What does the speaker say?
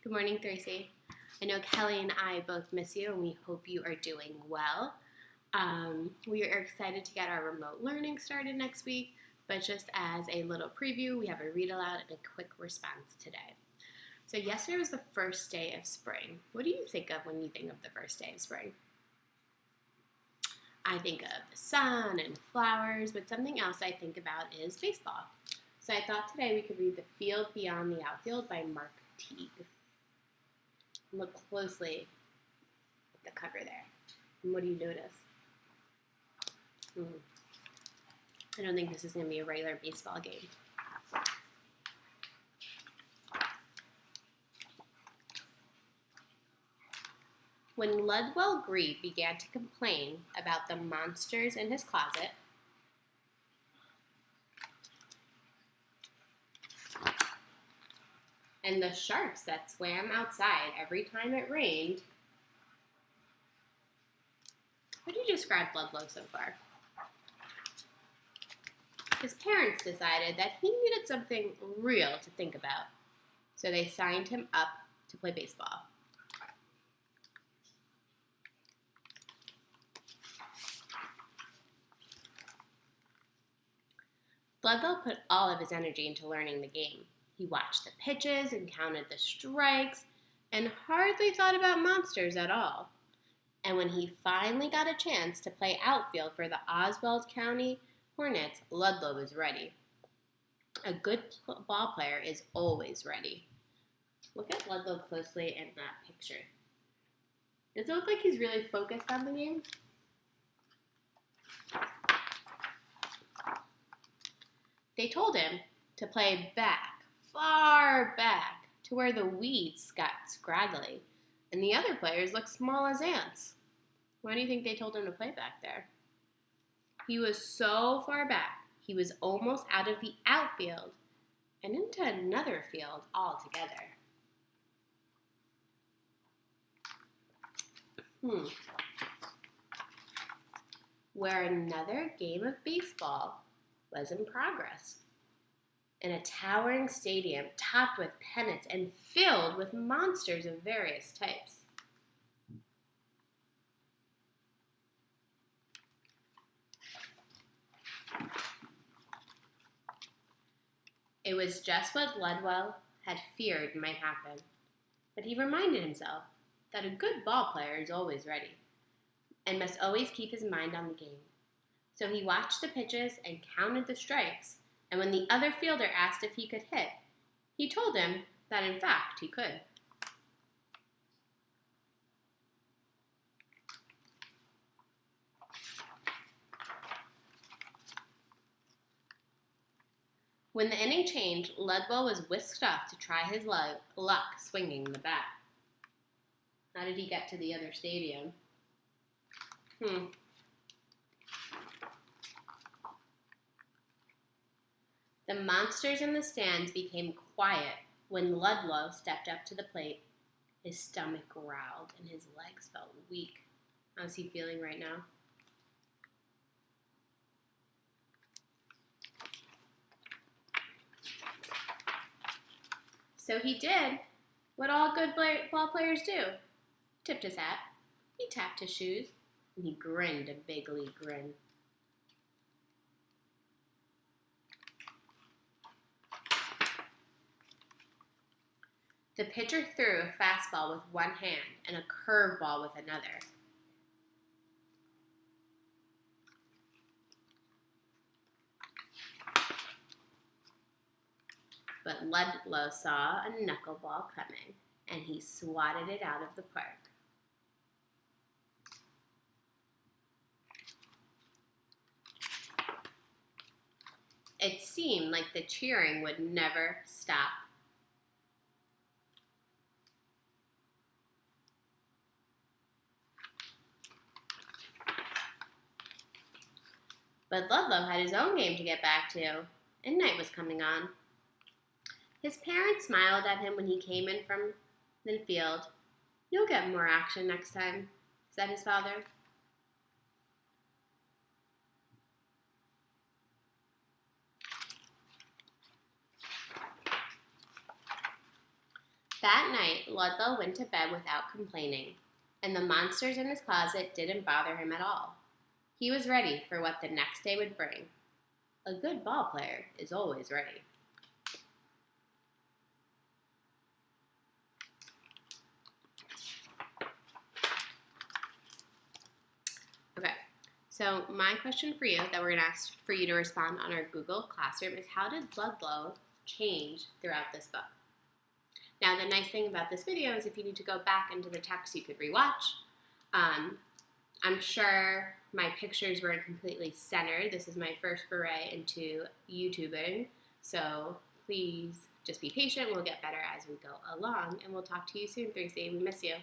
Good morning, Tracy. I know Kelly and I both miss you, and we hope you are doing well. We are excited to get our remote learning started next week, but just as a little preview, we have a read aloud and a quick response today. So yesterday was the first day of spring. What do you think of when you think of the first day of spring? I think of the sun and flowers, but something else I think about is baseball. So I thought today we could read The Field Beyond the Outfield by Mark Teague. Look closely at the cover there. And what do you notice? I don't think this is going to be a regular baseball game. When Ludwell Grebe began to complain about the monsters in his closet, and the sharks that swam outside every time it rained, how do you describe Ludlow so far? His parents decided that he needed something real to think about, so they signed him up to play baseball. Ludlow put all of his energy into learning the game. He watched the pitches and counted the strikes and hardly thought about monsters at all. And when he finally got a chance to play outfield for the Oswald County Hornets, Ludlow was ready. A good ball player is always ready. Look at Ludlow closely in that picture. Does it look like he's really focused on the game? They told him to play back, far back, to where the weeds got scraggly, and the other players looked small as ants. Why do you think they told him to play back there? He was so far back, he was almost out of the outfield and into another field altogether. Where another game of baseball was in progress. In a towering stadium topped with pennants and filled with monsters of various types. It was just what Ludwell had feared might happen, but he reminded himself that a good ball player is always ready and must always keep his mind on the game. So he watched the pitches and counted the strikes, and when the other fielder asked if he could hit, he told him that in fact he could. When the inning changed, Ludwell was whisked off to try his luck swinging the bat. How did he get to the other stadium? The monsters in the stands became quiet when Ludlow stepped up to the plate. His stomach growled and his legs felt weak. How's he feeling right now? So he did what all good ball players do. Tipped his hat, he tapped his shoes, and he grinned a big league grin. The pitcher threw a fastball with one hand and a curveball with another. But Ludlow saw a knuckleball coming, and he swatted it out of the park. It seemed like the cheering would never stop. But Ludlow had his own game to get back to, and night was coming on. His parents smiled at him when he came in from the field. "You'll get more action next time," said his father. That night, Ludlow went to bed without complaining, and the monsters in his closet didn't bother him at all. He was ready for what the next day would bring. A good ball player is always ready. Okay, so my question for you that we're going to ask for you to respond on our Google Classroom is, how did Ludlow change throughout this book? Now, the nice thing about this video is if you need to go back into the text, you could rewatch. I'm sure my pictures weren't completely centered. This is my first foray into YouTubing, so please just be patient. We'll get better as we go along, and we'll talk to you soon, 3C. We miss you.